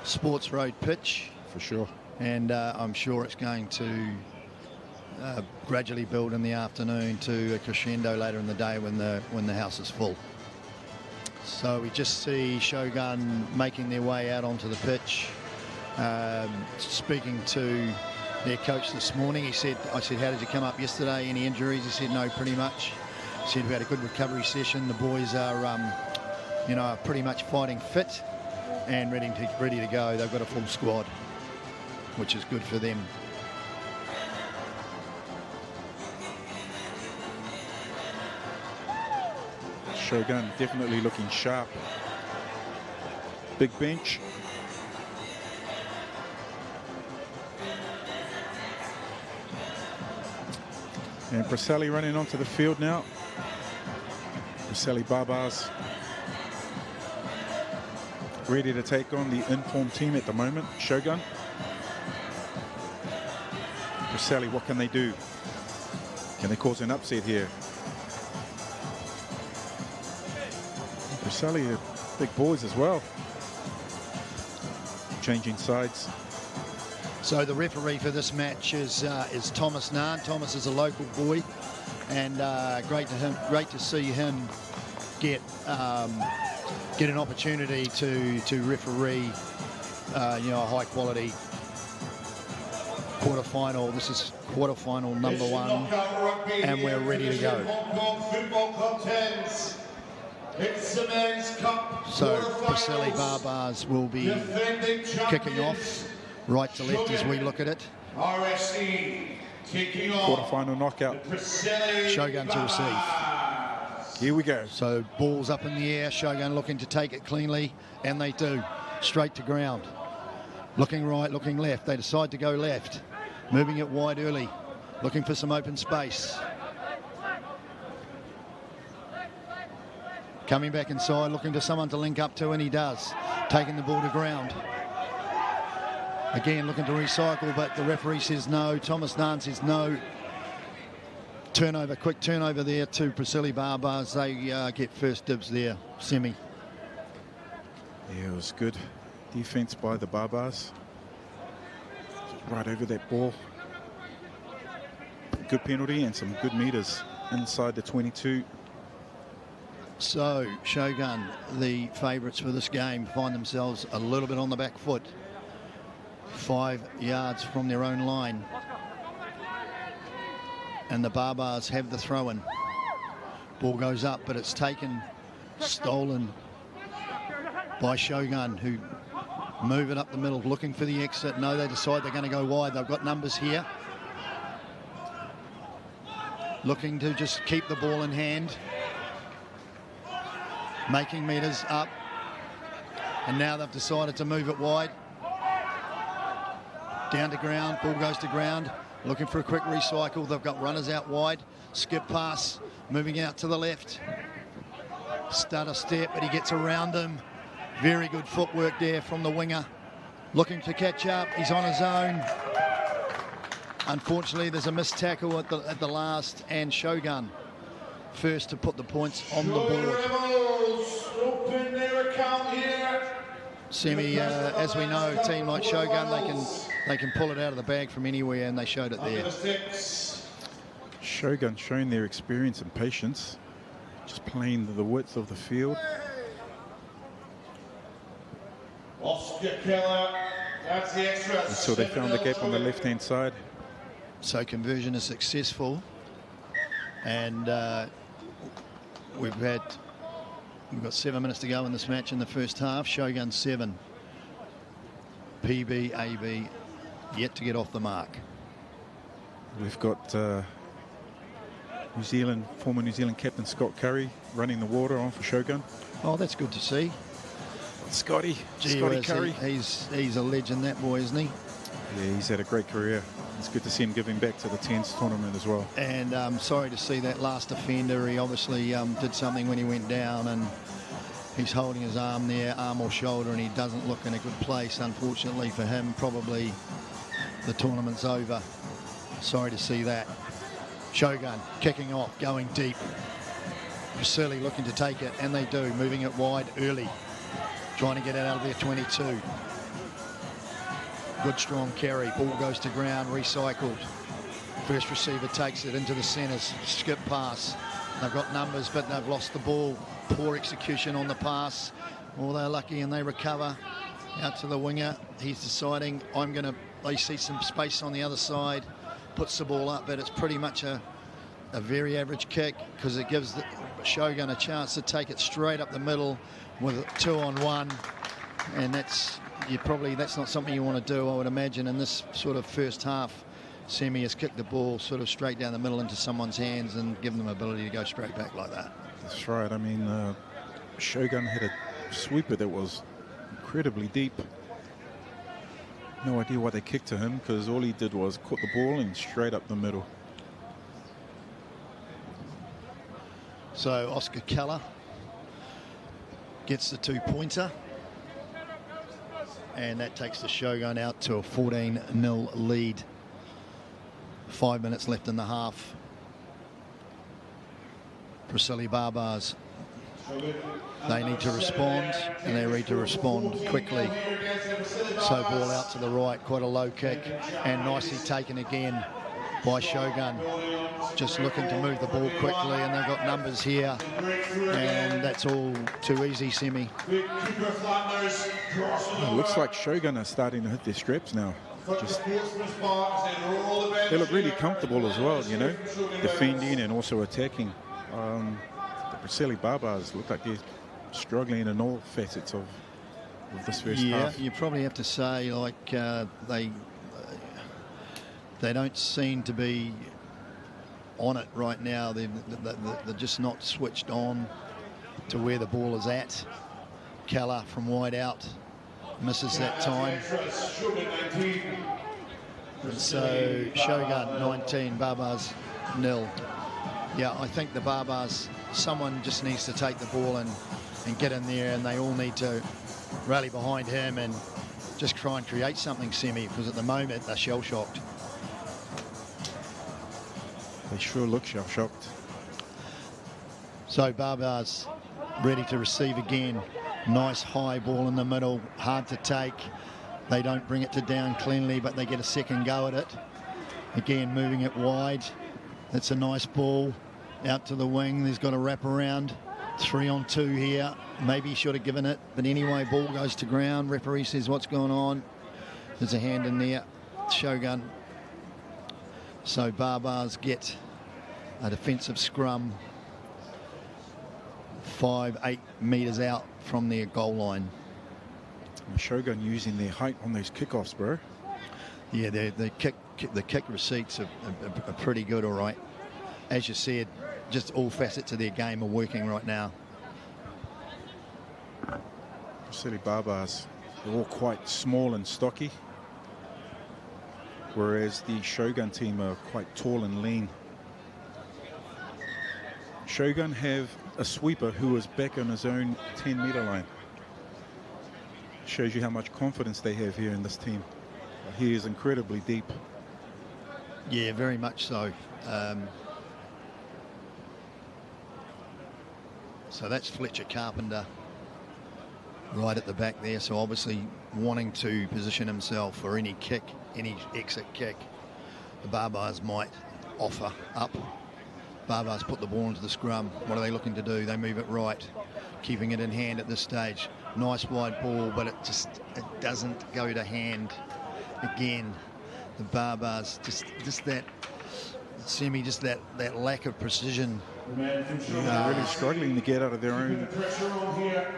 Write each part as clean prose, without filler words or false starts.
sports road pitch. For sure. And I'm sure it's going to gradually build in the afternoon to a crescendo later in the day when the house is full. So we just see Shogun making their way out onto the pitch. Speaking to their coach this morning, I said, how did you come up yesterday? Any injuries? He said, no, pretty much. He said we had a good recovery session. The boys are, pretty much fighting fit and ready to go. They've got a full squad, which is good for them. Shogun definitely looking sharp. Big bench. And Preseli running onto the field now. Preseli Barbars ready to take on the informed team at the moment, Shogun. Preseli, what can they do? Can they cause an upset here? Preseli are big boys as well. Changing sides. So the referee for this match is Thomas Nahn. Thomas is a local boy, and great to see him get an opportunity to referee, a high quality quarterfinal. This is quarterfinal number 1, and we're ready to go. Football Club 10s. It's the men's cup. So Preseli Barbars will be kicking off. Right to left as we look at it. RFC kicking off. Quarterfinal knockout. Shogun to receive. Here we go. So balls up in the air. Shogun looking to take it cleanly, and they do. Straight to ground. Looking right, looking left. They decide to go left. Moving it wide early. Looking for some open space. Coming back inside, looking for someone to link up to, and he does. Taking the ball to ground. Again, looking to recycle, but the referee says no. Thomas Nahn says no. Turnover, quick turnover there to Preseli Barbars. They get first dibs there, semi. Yeah, it was good defense by the Barbars. Right over that ball. Good penalty and some good meters inside the 22. So, Shogun, the favourites for this game, find themselves a little bit on the back foot. 5 yards from their own line. And the Barbars have the throw-in. Ball goes up, but it's taken, stolen by Shogun, who move it up the middle, looking for the exit. No, they decide they're going to go wide. They've got numbers here. Looking to just keep the ball in hand. Making meters up. And now they've decided to move it wide. Down to ground, ball goes to ground, looking for a quick recycle. They've got runners out wide, skip pass, moving out to the left. Stutter step, but he gets around them. Very good footwork there from the winger. Looking to catch up, he's on his own. Unfortunately, there's a missed tackle at the last, and Shogun first to put the points on the board. Rebels open their account here. Semi, as we know, a team like Shogun, they can pull it out of the bag from anywhere, and they showed it there. Shogun showing their experience and patience, just playing the width of the field. Oscar Keller, that's the extra. So they found the gap on the left-hand side. So conversion is successful, and we've got 7 minutes to go in this match in the first half. Shogun 7. PB, AB yet to get off the mark. We've got former New Zealand captain Scott Curry running the water on for Shogun. Oh, that's good to see. Scotty Curry. He's a legend, that boy, isn't he? Yeah, he's had a great career. It's good to see him giving back to the 10s tournament as well. And sorry to see that last offender. He obviously did something when he went down, and he's holding his arm there, arm or shoulder, and he doesn't look in a good place. Unfortunately for him, probably the tournament's over. Sorry to see that. Shogun kicking off, going deep. Preseli looking to take it, and they do, moving it wide early, trying to get it out of their 22. Good strong carry. Ball goes to ground, recycled. First receiver takes it into the centres. Skip pass. They've got numbers, but they've lost the ball. Poor execution on the pass. Well, they're lucky and they recover. Out to the winger. He's deciding, they see some space on the other side. Puts the ball up, but it's pretty much a very average kick because it gives the Shogun a chance to take it straight up the middle with a 2-on-1. And that's not something you want to do, I would imagine, in this sort of first half. Semi has kicked the ball sort of straight down the middle into someone's hands and given them ability to go straight back like that. That's right. I mean, Shogun had a sweeper that was incredibly deep. No idea why they kicked to him, because all he did was caught the ball and straight up the middle. So Oscar Keller gets the 2-pointer. And that takes the Shogun out to a 14-0 lead. 5 minutes left in the half. Preseli Barbars, they need to respond, and they need to respond quickly. So ball out to the right, quite a low kick, and nicely taken again by Shogun. Just looking to move the ball quickly, and they've got numbers here, and that's all too easy, Semi. It looks like Shogun are starting to hit their straps now. They look really comfortable as well, you know, defending and also attacking. The Preseli Barbars look like they're struggling in all facets of this first half. Yeah, you probably have to say, like, they don't seem to be on it right now. They're just not switched on to where the ball is at. Keller from wide out misses that time. And so Shogun 19, Barbars 0. Yeah, I think the Barbars, someone just needs to take the ball and get in there, and they all need to rally behind him and just try and create something, Semi, because at the moment they're shell-shocked. They sure look shell-shocked. So Barbars ready to receive again. Nice high ball in the middle, hard to take. They don't bring it to down cleanly, but they get a second go at it. Again, moving it wide. It's a nice ball out to the wing. There's got a wrap around. 3-on-2 here. Maybe he should have given it, but anyway, ball goes to ground. Referee says, what's going on? There's a hand in there. Shogun. So Barbars get a defensive scrum 5-8 metres out from their goal line. Shogun using their height on those kickoffs, bro. Yeah, the kick receipts are pretty good, all right. As you said, just all facets of their game are working right now. Preseli Barbars, they're all quite small and stocky, whereas the Shogun team are quite tall and lean. Shogun have a sweeper who is back on his own 10-metre line. Shows you how much confidence they have here in this team. He is incredibly deep. Yeah, very much so. So that's Fletcher Carpenter right at the back there. So obviously wanting to position himself for any kick, any exit kick the Barbars might offer up. Barbars put the ball into the scrum. What are they looking to do? They move it right, keeping it in hand at this stage. Nice wide ball, but it doesn't go to hand. Again, the Barbars just that Semi, just that lack of precision. They're really struggling to get out of their own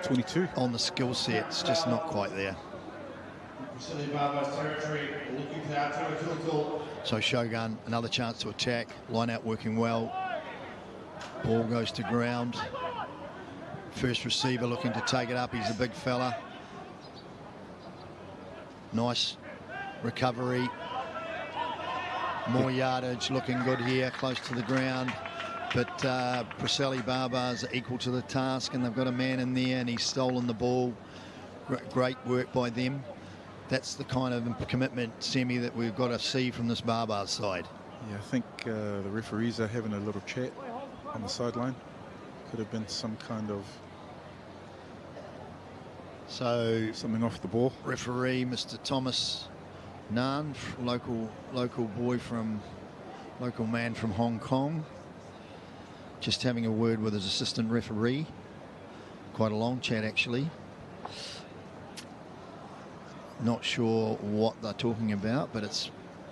22. On the skill set, it's just not quite there. So Shogun, another chance to attack. Line out working well. Ball goes to ground. First receiver looking to take it up. He's a big fella. Nice recovery. More yardage, looking good here, close to the ground. But Preseli Barbars are equal to the task, and they've got a man in there, and he's stolen the ball. Great work by them. That's the kind of commitment, Semi, that we've got to see from this Barbars side. Yeah, I think the referees are having a little chat on the sideline. Could have been some kind of something off the ball. Referee Mr. Thomas Nan, local man from Hong Kong, just having a word with his assistant referee. Quite a long chat, actually. Not sure what they're talking about, but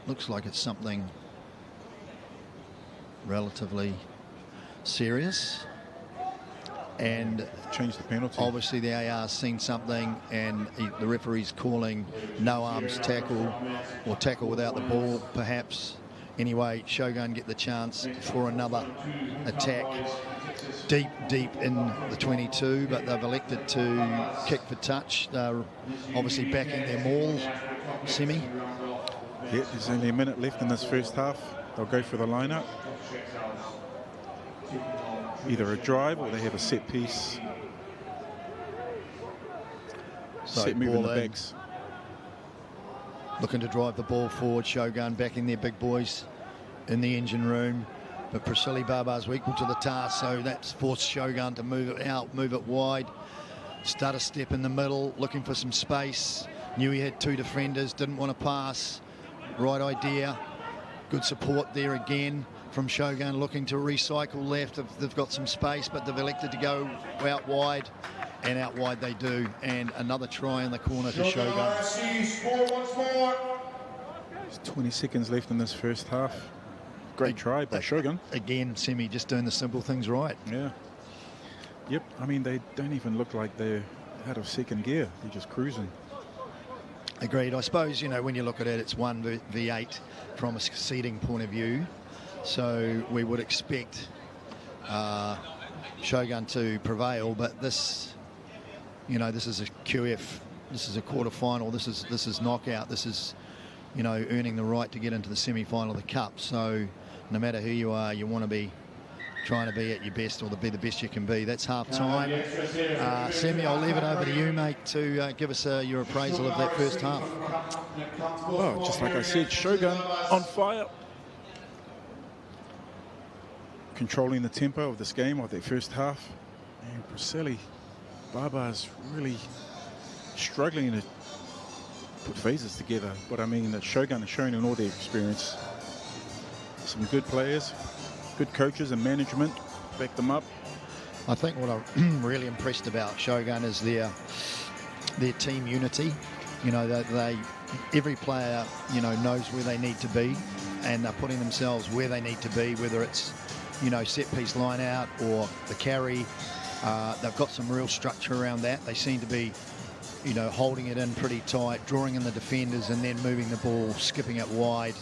looks like it's something relatively serious. And changed the penalty. Obviously the AR's seen something, and the referee's calling no arms tackle, or tackle without the ball perhaps. Anyway, Shogun get the chance for another attack deep in the 22, but they've elected to kick for touch. They're obviously backing their maul semi. Yeah, there's only a minute left in this first half. They'll go for the lineup. Either a drive or they have a set piece. So set move in the backs. Looking to drive the ball forward. Shogun backing their big boys in the engine room. But Preseli Barbars were equal to the task, so that's forced Shogun to move it out, move it wide. Start a step in the middle, looking for some space. Knew he had two defenders, didn't want to pass. Right idea. Good support there again from Shogun, looking to recycle left. They've got some space, but they've elected to go out wide, and out wide they do. And another try in the corner to Shogun. There's 20 seconds left in this first half. Great try by Shogun. Again, Semi just doing the simple things right. Yeah. Yep, I mean, they don't even look like they're out of second gear. They're just cruising. Agreed. I suppose, when you look at it, it's 1v8 from a seeding point of view. So we would expect Shogun to prevail, but this, this is a QF, this is a quarter-final, this is knockout, this is, earning the right to get into the semi-final of the Cup. So no matter who you are, you want to be trying to be at your best, or to be the best you can be. That's half-time. Semi, I'll leave it over to you, mate, to give us your appraisal of that first half. Well, just like I said, Shogun on fire. Controlling the tempo of this game of their first half. And Preseli Barbars really struggling to put phases together. But I mean, that Shogun has shown in all their experience. Some good players, good coaches and management back them up. I think what I'm really impressed about Shogun is their team unity. Every player, knows where they need to be, and they're putting themselves where they need to be, whether it's, set piece line out or the carry. They've got some real structure around that. They seem to be, holding it in pretty tight, drawing in the defenders, and then moving the ball, skipping it wide.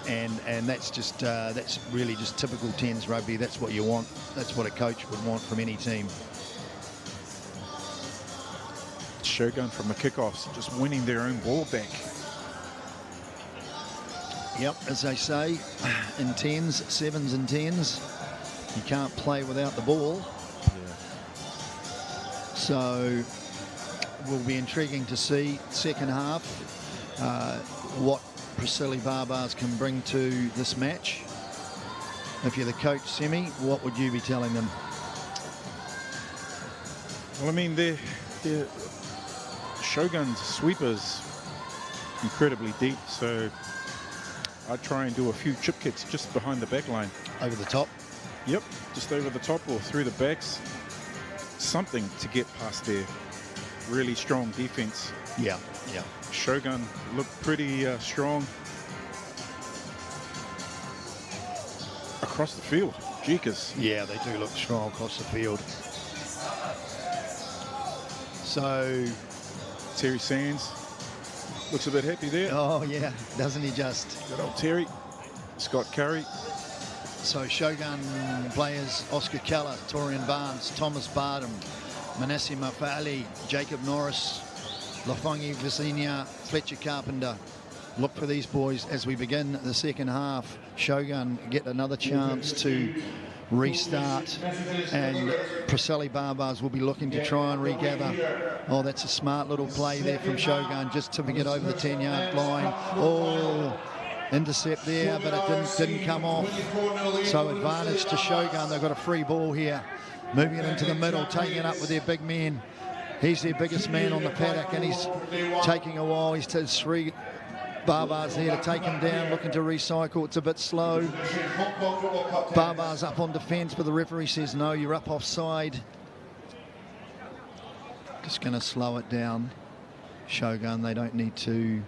And that's just that's really just typical 10s rugby. That's what you want. That's what a coach would want from any team. Shogun from the kickoffs, just winning their own ball back. Yep, as they say, in 10s, 7s and 10s, you can't play without the ball. Yeah. So will be intriguing to see second half what Preseli Barbars can bring to this match. If you're the coach, Semi, what would you be telling them? Well, I mean, they're Shogun's sweepers incredibly deep, so I'd try and do a few chip kicks just behind the back line. Over the top? Yep, just over the top or through the backs. Something to get past their really strong defense. Yeah. Shogun looked pretty strong across the field. Jeekers. Yeah, they do look strong across the field. So Terry Sands looks a bit happy there. Oh, yeah, doesn't he just? Good old Terry. Scott Curry. So Shogun players, Oscar Keller, Torian Barnes, Thomas Bardham, Manasseh Mafali, Jacob Norris, Lafangi Visinia, Fletcher Carpenter. Look for these boys as we begin the second half. Shogun get another chance to restart, and Preseli Barbars will be looking to try and regather. Oh, that's a smart little play there from Shogun, just to get over the 10-yard line. Oh, intercept there, but it didn't come off. So advantage to Shogun. They've got a free ball here, moving it into the middle, taking it up with their big man. He's their biggest man on the paddock, and he's taking a while. He's three Barbar's there to take him down, looking to recycle. It's a bit slow. Barbar's up on defence, but the referee says no, you're up offside. Just going to slow it down. Shogun, they don't need to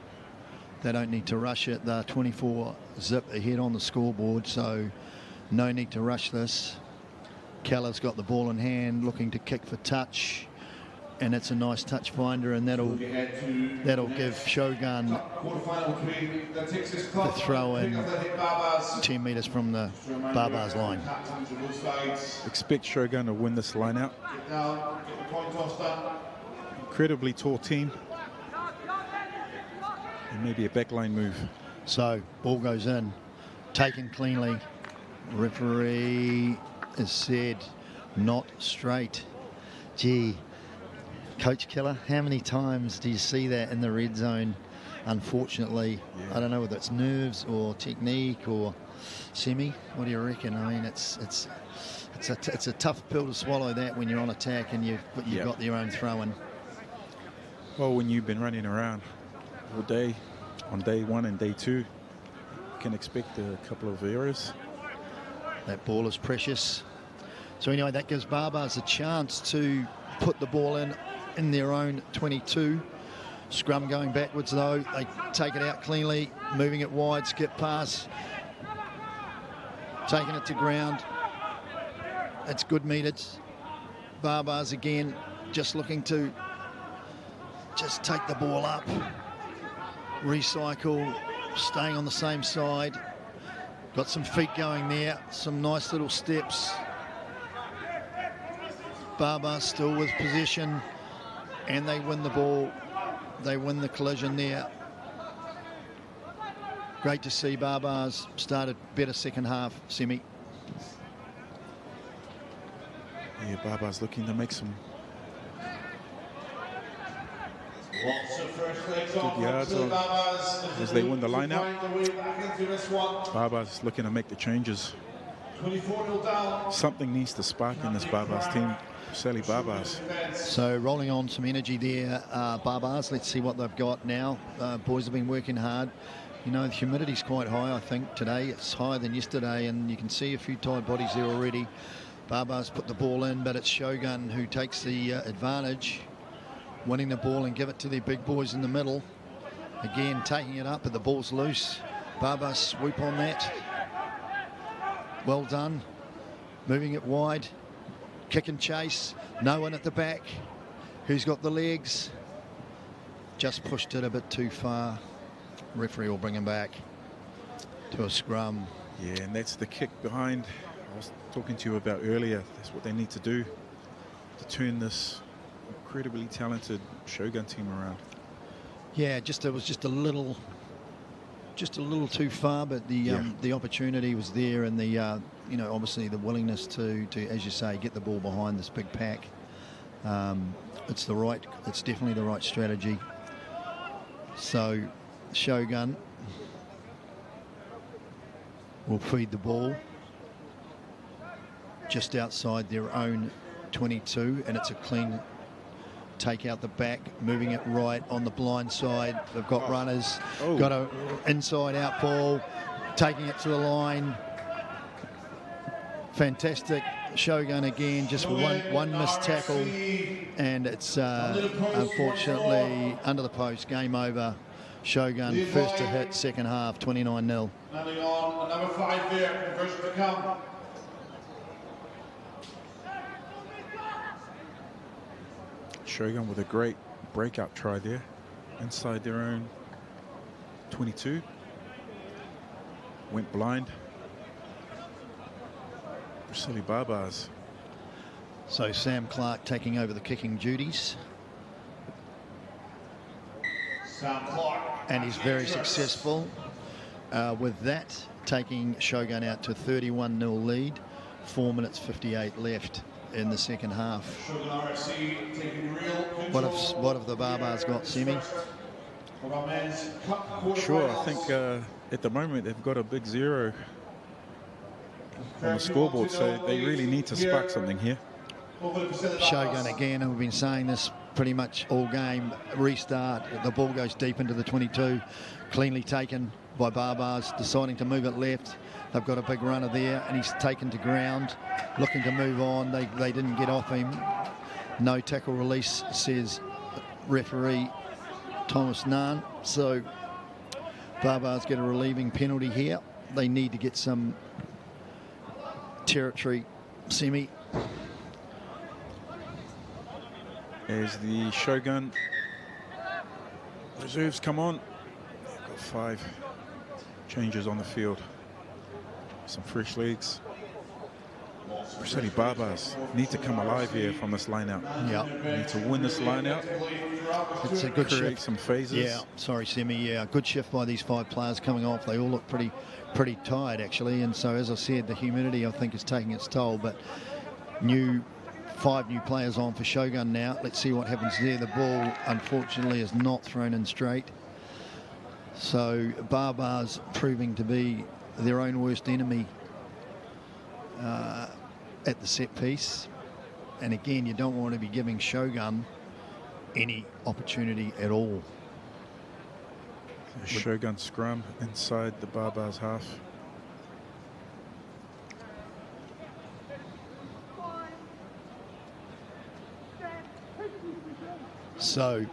rush it. They're 24 zip ahead on the scoreboard, so no need to rush this. Keller's got the ball in hand, looking to kick for touch, and it's a nice touch finder, and that'll give Shogun the throw in 10 metres from the Barbar's line. Expect Shogun to win this line out. Incredibly tall team. And maybe a backline move. So ball goes in, taken cleanly. Referee has said not straight. Gee, Coach Keller, how many times do you see that in the red zone? Unfortunately, yeah. I don't know whether it's nerves or technique or semi. What do you reckon? I mean, it's a tough pill to swallow, that, when you're on attack and you've got your own throw-in. Well, when you've been running around all day, on day one and day two, you can expect a couple of errors. That ball is precious. So anyway, that gives Barbars a chance to put the ball in their own 22. Scrum going backwards though. They take it out cleanly, moving it wide, skip pass, taking it to ground. It's good meters. Barbars again, just looking to just take the ball up, recycle, staying on the same side. Got some feet going there, some nice little steps. Barbars still with possession, and they win the ball. They win the collision there. Great to see Barbars started better second half, Semi. Yeah, Barbars looking to make some good yards as they win the line out. Barbars looking to make the changes. Something needs to spark in this Barbars team. Preseli Barbars. So rolling on some energy there, Barbars. Let's see what they've got now. Boys have been working hard. You know, the humidity's quite high, I think, today. It's higher than yesterday, and you can see a few tired bodies there already. Barbars put the ball in, but it's Shogun who takes the advantage, winning the ball and give it to their big boys in the middle. Again, taking it up, but the ball's loose. Barbars swoop on that. Well done. Moving it wide. Kick and chase. No one at the back. Who's got the legs? Just pushed it a bit too far. Referee will bring him back to a scrum. Yeah, and that's the kick behind I was talking to you about earlier. That's what they need to do to turn this incredibly talented Shogun team around. Yeah, it was just a little too far, but the opportunity was there, and the obviously the willingness to, as you say, get the ball behind this big pack. It's definitely the right strategy. So Shogun will feed the ball just outside their own 22, and it's a clean take out the back, moving it right on the blind side. They've got runners, got a inside out ball, taking it to the line. Fantastic. Shogun again, just one missed tackle, and it's unfortunately under the post. Game over. Shogun first to hit, second half, 29-0. Landing on number 5 there, conversion to come. Shogun with a great breakout try there, inside their own 22. Went blind. Preseli Barbars. So Sam Clark taking over the kicking duties. Sam Clark. And he's very successful with that, taking Shogun out to 31-0 lead. 4 minutes 58 left in the second half. Shogun RFC taking real control. What have the Barbars got, Semi? Sure, I think at the moment they've got a big 0 on the scoreboard, so they really need to spark something here. Shogun again, and we've been saying this pretty much all game. Restart, the ball goes deep into the 22, cleanly taken by Barbars, deciding to move it left. They've got a big runner there, and he's taken to ground, looking to move on. They didn't get off him. No tackle release, says referee Thomas Nahn. So Barbars get a relieving penalty here. They need to get some territory semi. As the Shogun reserves come on, they've got 5 changes on the field. Some fresh legs. Preseli Barbars need to come alive here from this line out. Yeah. They need to win this line out. It's a good create shift. some phases. Yeah, sorry, Semi. Yeah, good shift by these 5 players coming off. They all look pretty tired, actually. And so, as I said, the humidity, I think, is taking its toll. But 5 new players on for Shogun now. Let's see what happens there. The ball, unfortunately, is not thrown in straight. So Barbars proving to be their own worst enemy at the set piece. And again, you don't want to be giving Shogun any opportunity at all. The Shogun scrum inside the Barbars half. So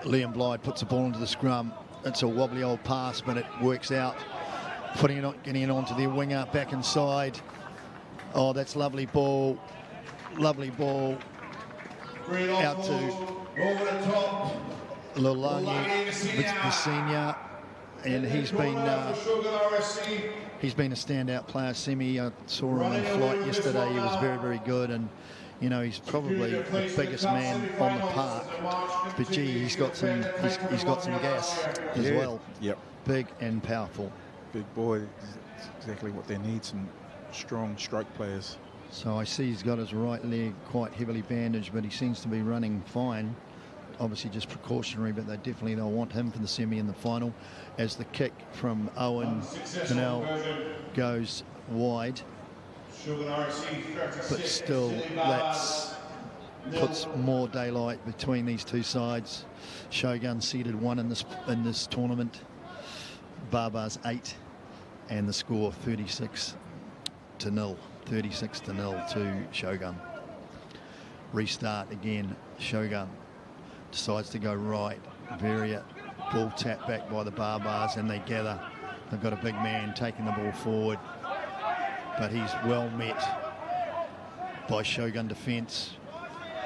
Liam Blyde puts the ball into the scrum. It's a wobbly old pass, but it works out. Putting it on, getting it onto their winger, back inside. Oh, that's lovely ball. Lovely ball. Out to Lulangi, the senior, and he's been a standout player. Semi, I saw him in flight yesterday. He was very, very good, and you know, he's probably the biggest man on the park. But gee, he's got some gas as well. Yep. Big and powerful. Big boy. Exactly what they need. Some strong strike players. So I see he's got his right leg quite heavily bandaged, but he seems to be running fine. Obviously just precautionary, but they'll want him for the semi and the final, as the kick from Owen Cannell goes wide. But still, that puts more daylight between these two sides. Shogun seeded 1 in this tournament. Barbars 8, and the score 36-0. 36-0 to Shogun. Restart again. Shogun decides to go right. Very ball tapped back by the Barbars, and they gather. They've got a big man taking the ball forward, but he's well met by Shogun defence.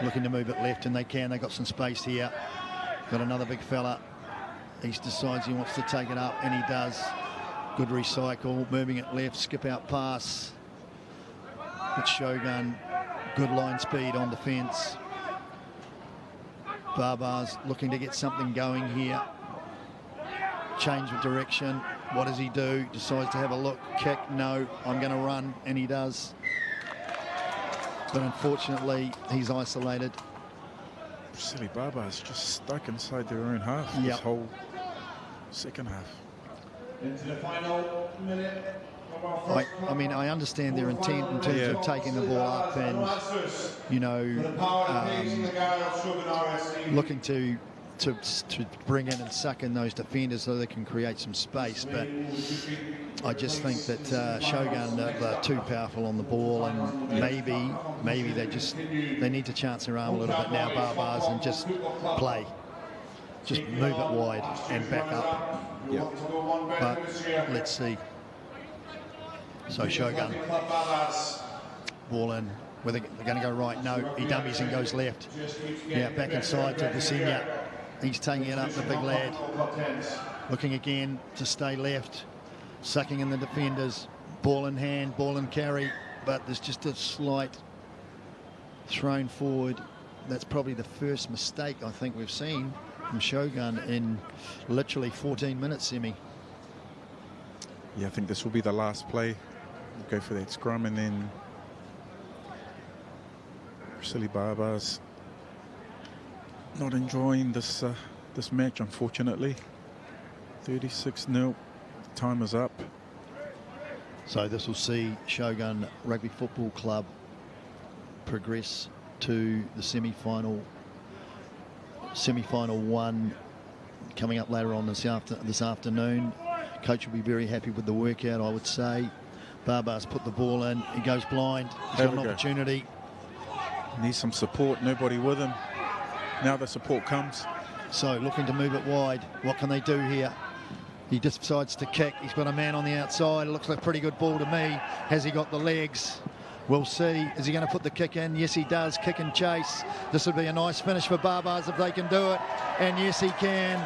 Looking to move it left, and they can. They've got some space here. Got another big fella. He decides he wants to take it up, and he does. Good recycle, moving it left, skip out pass. But Shogun, good line speed on defence. Barbars looking to get something going here. Change of direction. What does he do? Decides to have a look. Kick, no, I'm going to run, and he does. But unfortunately, he's isolated. Preseli Barbars just stuck inside their own half. Yep. This whole second half. Into the final minute. I mean, I understand their intent in terms of taking the ball up and, you know, looking to bring in and suck in those defenders so they can create some space. But I just think that Shogun are too powerful on the ball, and maybe they need to chance their arm a little bit now, Barbars, and just play. Just move it wide and back up. Yep. But let's see. So Shogun, ball in. Whether they're going to go right? No, he dummies and goes left. Yeah, back inside to Visenya. He's taking it up, the big lad. Looking again to stay left. Sucking in the defenders. Ball in hand, ball in carry. But there's just a slight thrown forward. That's probably the first mistake I think we've seen from Shogun in literally 14 minutes, Semi. Yeah, I think this will be the last play. We'll go for that scrum, and then Preseli Barbars not enjoying this this match, unfortunately. 36-0. Time is up. So this will see Shogun Rugby Football Club progress to the semi-final semi-final 1 coming up later on this afternoon. Coach will be very happy with the workout, I would say. Barbar's put the ball in. He goes blind. He's got an opportunity. Needs some support. Nobody with him. Now the support comes. So looking to move it wide. What can they do here? He decides to kick. He's got a man on the outside. It looks like a pretty good ball to me. Has he got the legs? We'll see. Is he going to put the kick in? Yes, he does. Kick and chase. This would be a nice finish for Barbars if they can do it. And yes, he can.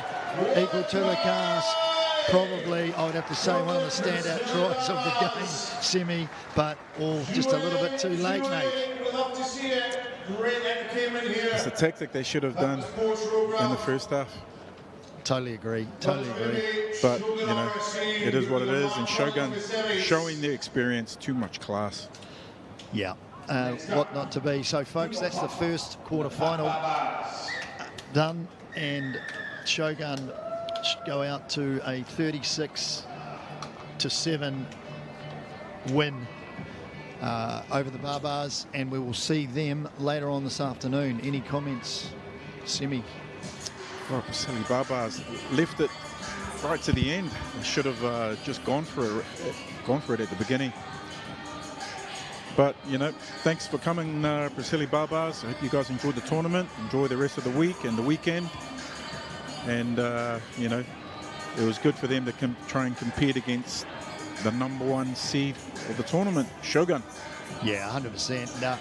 Equal to the cast. Probably, I would have to say, one of the standout tries of the game, semi, but all just a little bit too late, mate. It's the tactic they should have done in the first half. Totally agree. Totally agree. But, you know, it is what it is. And Shogun showing their experience, too much class. Yeah. What not to be. So, folks, that's the first quarter-final done. And Shogun go out to a 36-7 win over the Barbars, and we will see them later on this afternoon. Any comments, Semi? Well, Preseli Barbars left it right to the end. They should have just gone for it at the beginning. But, you know, thanks for coming, Preseli Barbars. I hope you guys enjoyed the tournament. Enjoy the rest of the week and the weekend. And, you know, it was good for them to try and compete against the #1 seed of the tournament, Shogun. Yeah, 100%. Just like